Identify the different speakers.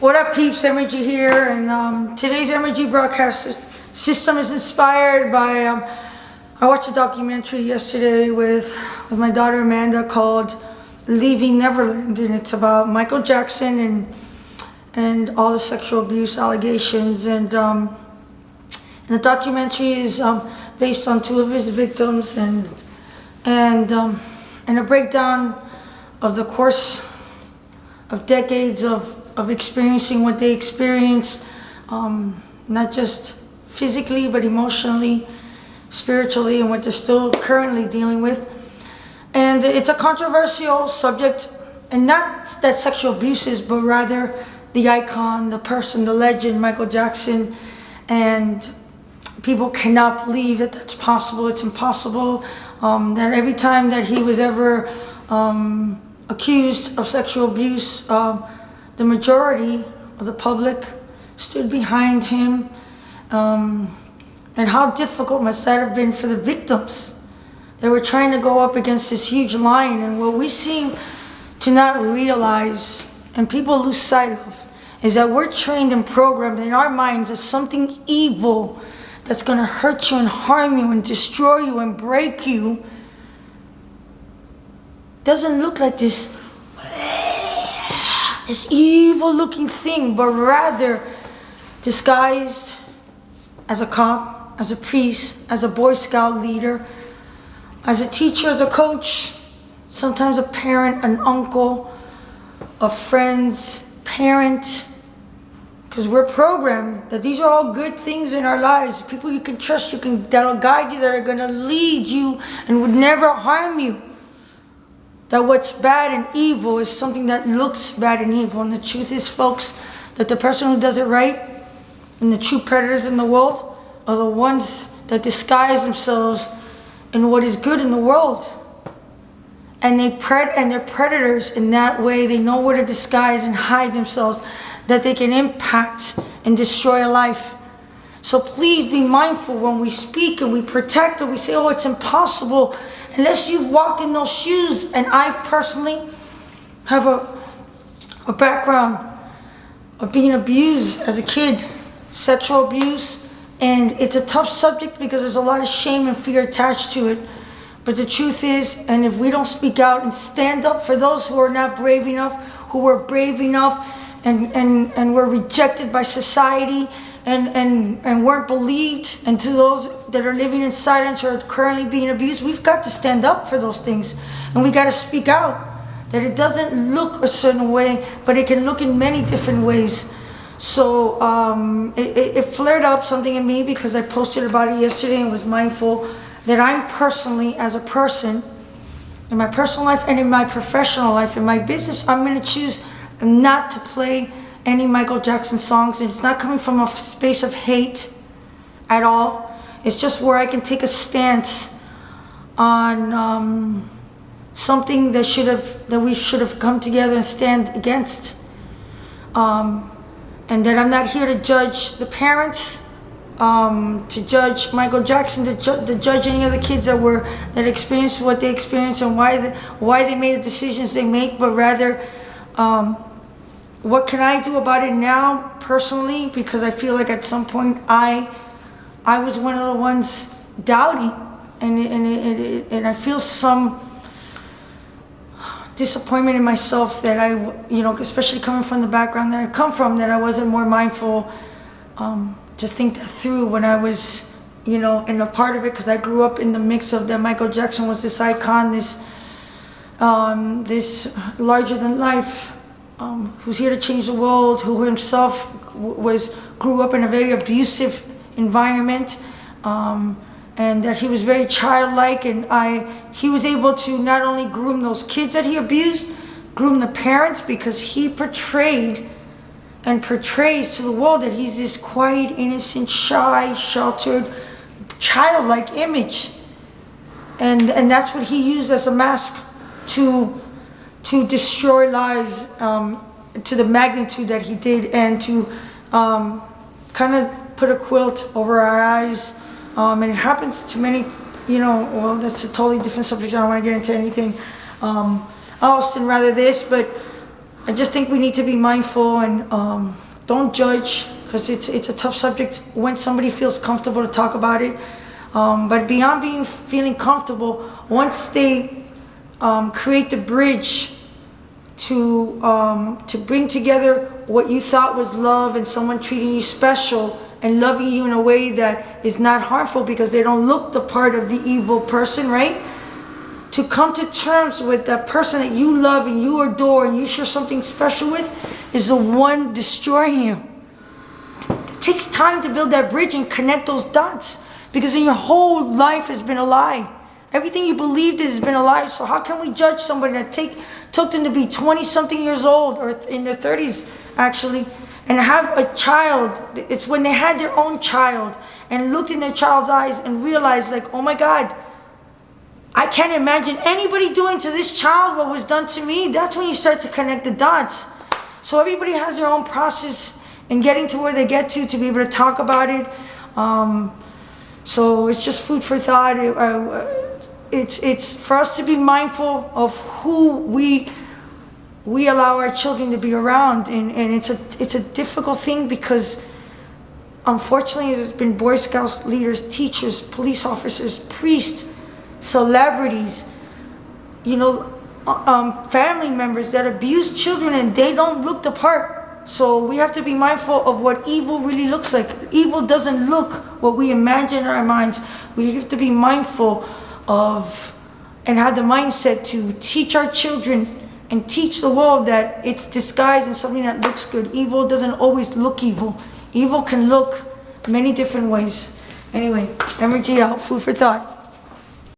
Speaker 1: What up, peeps? Energy here, and today's energy broadcast system is inspired by. I watched a documentary yesterday with my daughter Amanda called "Leaving Neverland," and it's about Michael Jackson and all the sexual abuse allegations. And the documentary is based on two of his victims, and a breakdown of the course of decades of experiencing what they experienced, not just physically, but emotionally, spiritually, and what they're still currently dealing with. And it's a controversial subject, and not that sexual abuse is, but rather the icon, the person, the legend, Michael Jackson. And people cannot believe that that's possible. It's impossible. That every time that he was ever accused of sexual abuse, the majority of the public stood behind him. And how difficult must that have been for the victims? They were trying to go up against this huge lion, and what we seem to not realize, and people lose sight of, is that we're trained and programmed in our minds as something evil that's going to hurt you and harm you and destroy you and break you. Doesn't look like this evil looking thing, but rather disguised as a cop, as a priest, as a Boy Scout leader, as a teacher, as a coach, sometimes a parent, an uncle, a friend's parent. Because we're programmed that these are all good things in our lives. People you can trust, that'll guide you, that are going to lead you and would never harm you. That what's bad and evil is something that looks bad and evil. And the truth is, folks, that the person who does it right and the true predators in the world are the ones that disguise themselves in what is good in the world. And they're predators in that way. They know where to disguise and hide themselves, that they can impact and destroy a life. So please be mindful when we speak and we protect, or we say, oh, it's impossible, unless you've walked in those shoes. And I personally have a background of being abused as a kid, sexual abuse. And it's a tough subject because there's a lot of shame and fear attached to it. But the truth is, and if we don't speak out and stand up for those who are not brave enough, who were brave enough and were rejected by society and weren't believed, and to those that are living in silence or are currently being abused, we've got to stand up for those things. And we got to speak out that it doesn't look a certain way, but it can look in many different ways. So it flared up something in me because I posted about it yesterday and was mindful that I'm personally, as a person, in my personal life and in my professional life, in my business, I'm going to choose not to play any Michael Jackson songs. And it's not coming from a space of hate at all. It's just where I can take a stance on something that we should have come together and stand against. And that I'm not here to judge the parents, to judge Michael Jackson, to judge any of the kids that experienced what they experienced and why they made the decisions they make, but rather, what can I do about it now personally? Because I feel like at some point I was one of the ones doubting, and I feel some disappointment in myself that especially coming from the background that I come from, that I wasn't more mindful to think that through when I was, in a part of it, because I grew up in the mix of that Michael Jackson was this icon, this larger than life, who's here to change the world, who himself grew up in a very abusive environment, and that he was very childlike, and he was able to not only groom those kids that he abused, groom the parents, because he portrayed and portrays to the world that he's this quiet, innocent, shy, sheltered, childlike image. And that's what he used as a mask to destroy lives to the magnitude that he did, and to kind of put a quilt over our eyes. And it happens to many, well, that's a totally different subject. I don't want to get into anything else than rather this, but I just think we need to be mindful and don't judge, because it's a tough subject when somebody feels comfortable to talk about it. But beyond feeling comfortable, once they create the bridge to bring together what you thought was love and someone treating you special and loving you in a way that is not harmful because they don't look the part of the evil person, right? To come to terms with that person that you love and you adore and you share something special with is the one destroying you. It takes time to build that bridge and connect those dots, because in your whole life has been a lie. Everything you believed has been a lie. So how can we judge somebody that took them to be 20-something years old, or in their 30s actually, and have a child? It's when they had their own child and looked in their child's eyes and realized, like, oh my God, I can't imagine anybody doing to this child what was done to me. That's when you start to connect the dots. So everybody has their own process in getting to where they get to be able to talk about it. So it's just food for thought. It's for us to be mindful of who we allow our children to be around, and it's a difficult thing, because unfortunately there's been Boy Scouts leaders, teachers, police officers, priests, celebrities, family members that abuse children, and they don't look the part. So we have to be mindful of what evil really looks like. Evil doesn't look what we imagine in our minds. We have to be mindful of and have the mindset to teach our children and teach the world that it's disguised in something that looks good. Evil doesn't always look evil. Evil can look many different ways. Anyway, Energy out. Food for thought.